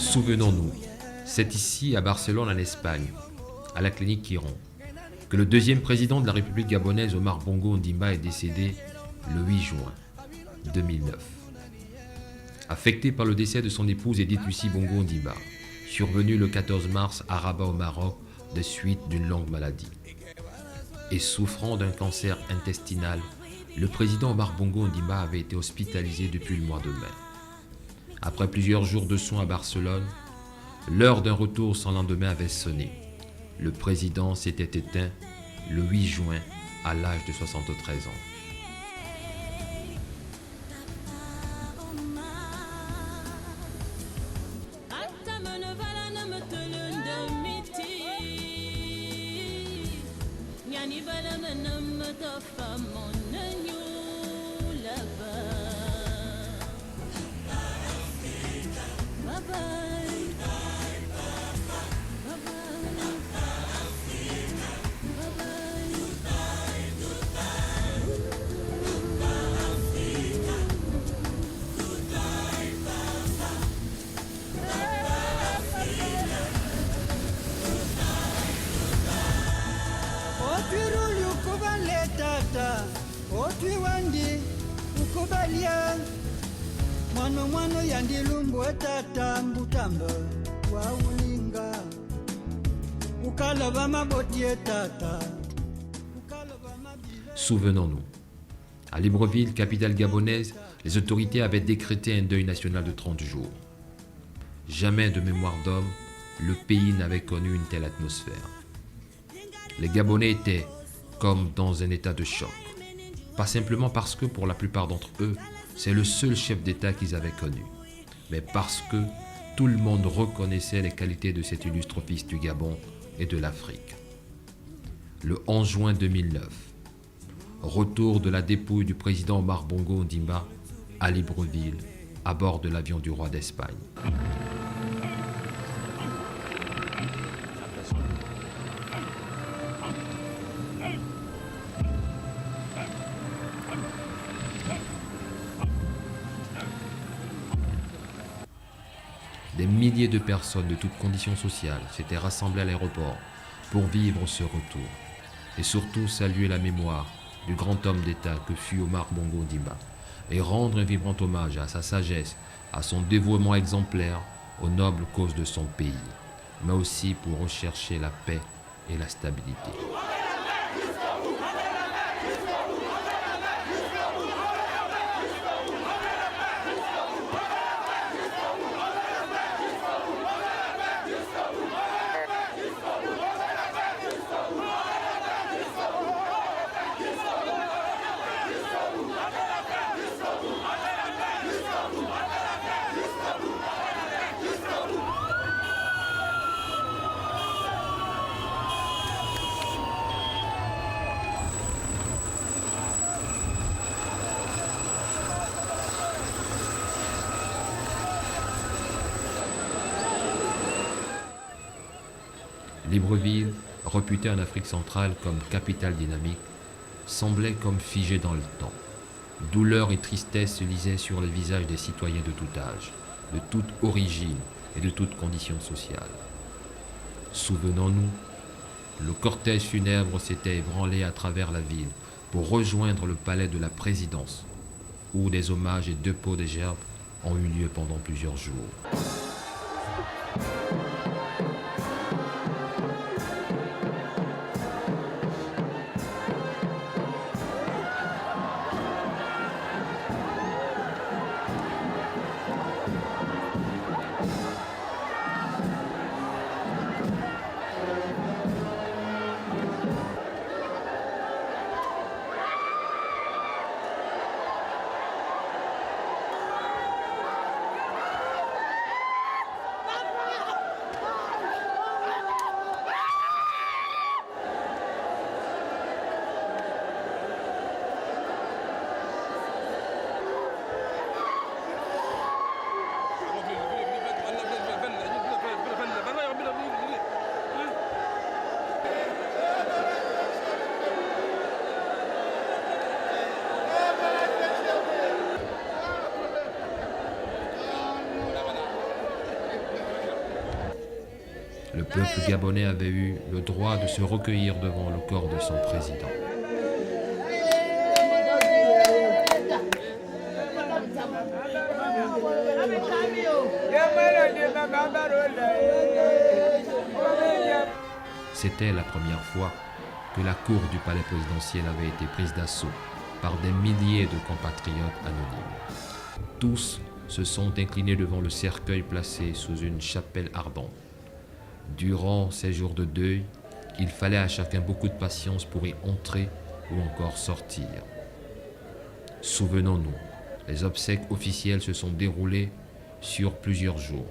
Souvenons-nous, c'est ici, à Barcelone, en Espagne, à la clinique Quiron, que le deuxième président de la République gabonaise, Omar Bongo Ondimba, est décédé le 8 juin 2009. Affecté par le décès de son épouse Edith Lucie Bongo Ondimba, survenu le 14 mars à Rabat au Maroc des suites d'une longue maladie. Et souffrant d'un cancer intestinal, le président Omar Bongo Ondimba avait été hospitalisé depuis le mois de mai. Après plusieurs jours de soins à Barcelone, l'heure d'un retour sans lendemain avait sonné. Le président s'était éteint le 8 juin à l'âge de 73 ans. Souvenons-nous, à Libreville, capitale gabonaise, les autorités avaient décrété un deuil national de 30 jours. Jamais de mémoire d'homme, le pays n'avait connu une telle atmosphère. Les Gabonais étaient comme dans un état de choc. Pas simplement parce que, pour la plupart d'entre eux, c'est le seul chef d'État qu'ils avaient connu, mais parce que tout le monde reconnaissait les qualités de cet illustre fils du Gabon et de l'Afrique. Le 11 juin 2009, retour de la dépouille du président Omar Bongo Ondimba à Libreville, à bord de l'avion du roi d'Espagne. Des milliers de personnes de toutes conditions sociales s'étaient rassemblées à l'aéroport pour vivre ce retour et surtout saluer la mémoire du grand homme d'État que fut Omar Bongo Ondimba et rendre un vibrant hommage à sa sagesse, à son dévouement exemplaire aux nobles causes de son pays, mais aussi pour rechercher la paix et la stabilité. Libreville, réputée en Afrique centrale comme capitale dynamique, semblait comme figée dans le temps. Douleur et tristesse se lisaient sur les visages des citoyens de tout âge, de toute origine et de toute condition sociale. Souvenons-nous, le cortège funèbre s'était ébranlé à travers la ville pour rejoindre le palais de la présidence, où des hommages et dépôts des gerbes ont eu lieu pendant plusieurs jours. peuple gabonais avait eu le droit de se recueillir devant le corps de son président. C'était la première fois que la cour du palais présidentiel avait été prise d'assaut par des milliers de compatriotes anonymes. Tous se sont inclinés devant le cercueil placé sous une chapelle ardente. Durant ces jours de deuil, il fallait à chacun beaucoup de patience pour y entrer ou encore sortir. Souvenons-nous, les obsèques officielles se sont déroulées sur plusieurs jours.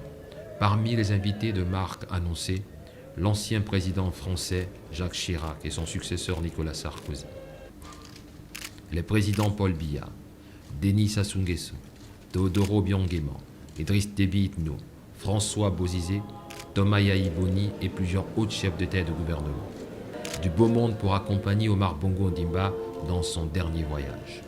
Parmi les invités de marque annoncés, l'ancien président français Jacques Chirac et son successeur Nicolas Sarkozy. Les présidents Paul Biya, Denis Sassou Nguesso, Teodoro Obiang-Nguema, Idriss Déby Itno, François Bozizé, Thomas Yahi Boni et plusieurs autres chefs d'État et de gouvernement. Du beau monde pour accompagner Omar Bongo Ondimba dans son dernier voyage.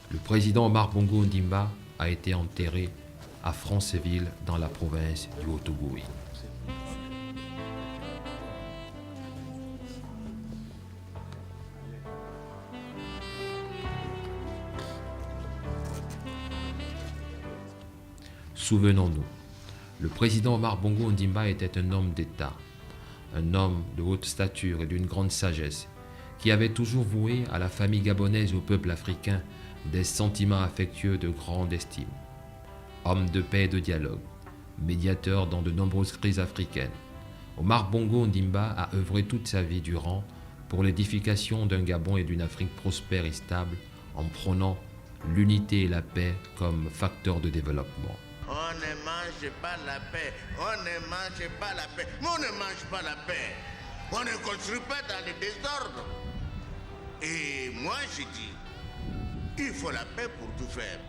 Le président Omar Bongo Ondimba a été enterré à Franceville dans la province du Haut-Ogooué. Souvenons-nous, le président Omar Bongo Ondimba était un homme d'État, un homme de haute stature et d'une grande sagesse, qui avait toujours voué à la famille gabonaise et au peuple africain des sentiments affectueux de grande estime. Homme de paix et de dialogue, médiateur dans de nombreuses crises africaines, Omar Bongo Ondimba a œuvré toute sa vie durant pour l'édification d'un Gabon et d'une Afrique prospère et stable en prônant l'unité et la paix comme facteur de développement. On ne mange pas la paix, on ne mange pas la paix, mais on ne mange pas la paix. On ne construit pas dans le désordre. Et moi je dis, il faut la paix pour tout faire.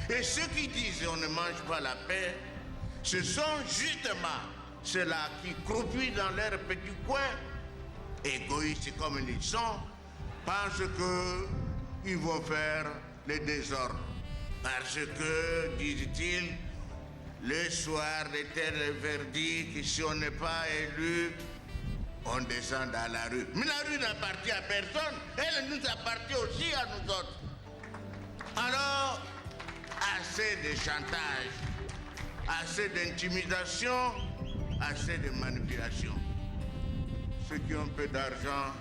Et ceux qui disent on ne mange pas la paix, ce sont justement ceux-là qui croupissent dans leur petit coin, égoïstes comme ils sont, pensent qu'ils vont faire le désordre. Parce que, disent-ils, le soir était le verdict, que si on n'est pas élu, on descend dans la rue. Mais la rue n'appartient à personne, elle nous appartient aussi à nous autres. Alors, assez de chantage, assez d'intimidation, assez de manipulation. Ceux qui ont peu d'argent,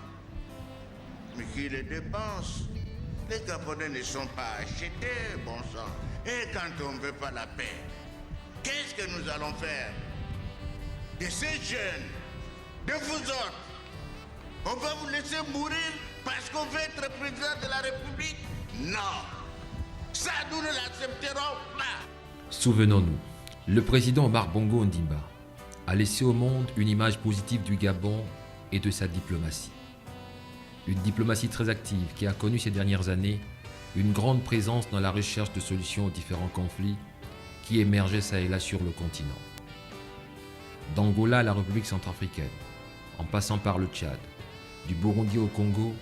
mais qui les dépensent, les Gabonais ne sont pas achetés, bon sang. Et quand on ne veut pas la paix, qu'est-ce que nous allons faire de ces jeunes, de vous autres? On va vous laisser mourir parce qu'on veut être président de la République? Non. Ça, nous ne l'accepterons pas. Souvenons-nous, le président Omar Bongo Ondimba a laissé au monde une image positive du Gabon et de sa diplomatie. Une diplomatie très active qui a connu ces dernières années une grande présence dans la recherche de solutions aux différents conflits qui émergeaient ça et là sur le continent. D'Angola à la République centrafricaine, en passant par le Tchad, du Burundi au Congo,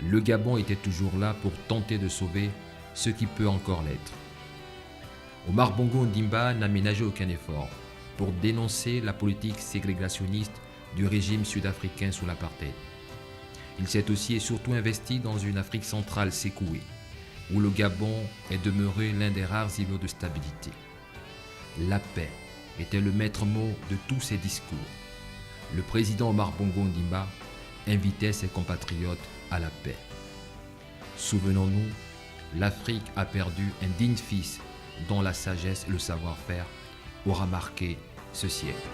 le Gabon était toujours là pour tenter de sauver ce qui peut encore l'être. Omar Bongo Ondimba n'a ménagé aucun effort pour dénoncer la politique ségrégationniste du régime sud-africain sous l'apartheid. Il s'est aussi et surtout investi dans une Afrique centrale secouée, où le Gabon est demeuré l'un des rares îlots de stabilité. La paix, était le maître mot de tous ses discours. Le président Omar Bongo Ondimba invitait ses compatriotes à la paix. Souvenons-nous, l'Afrique a perdu un digne fils dont la sagesse et le savoir-faire aura marqué ce siècle.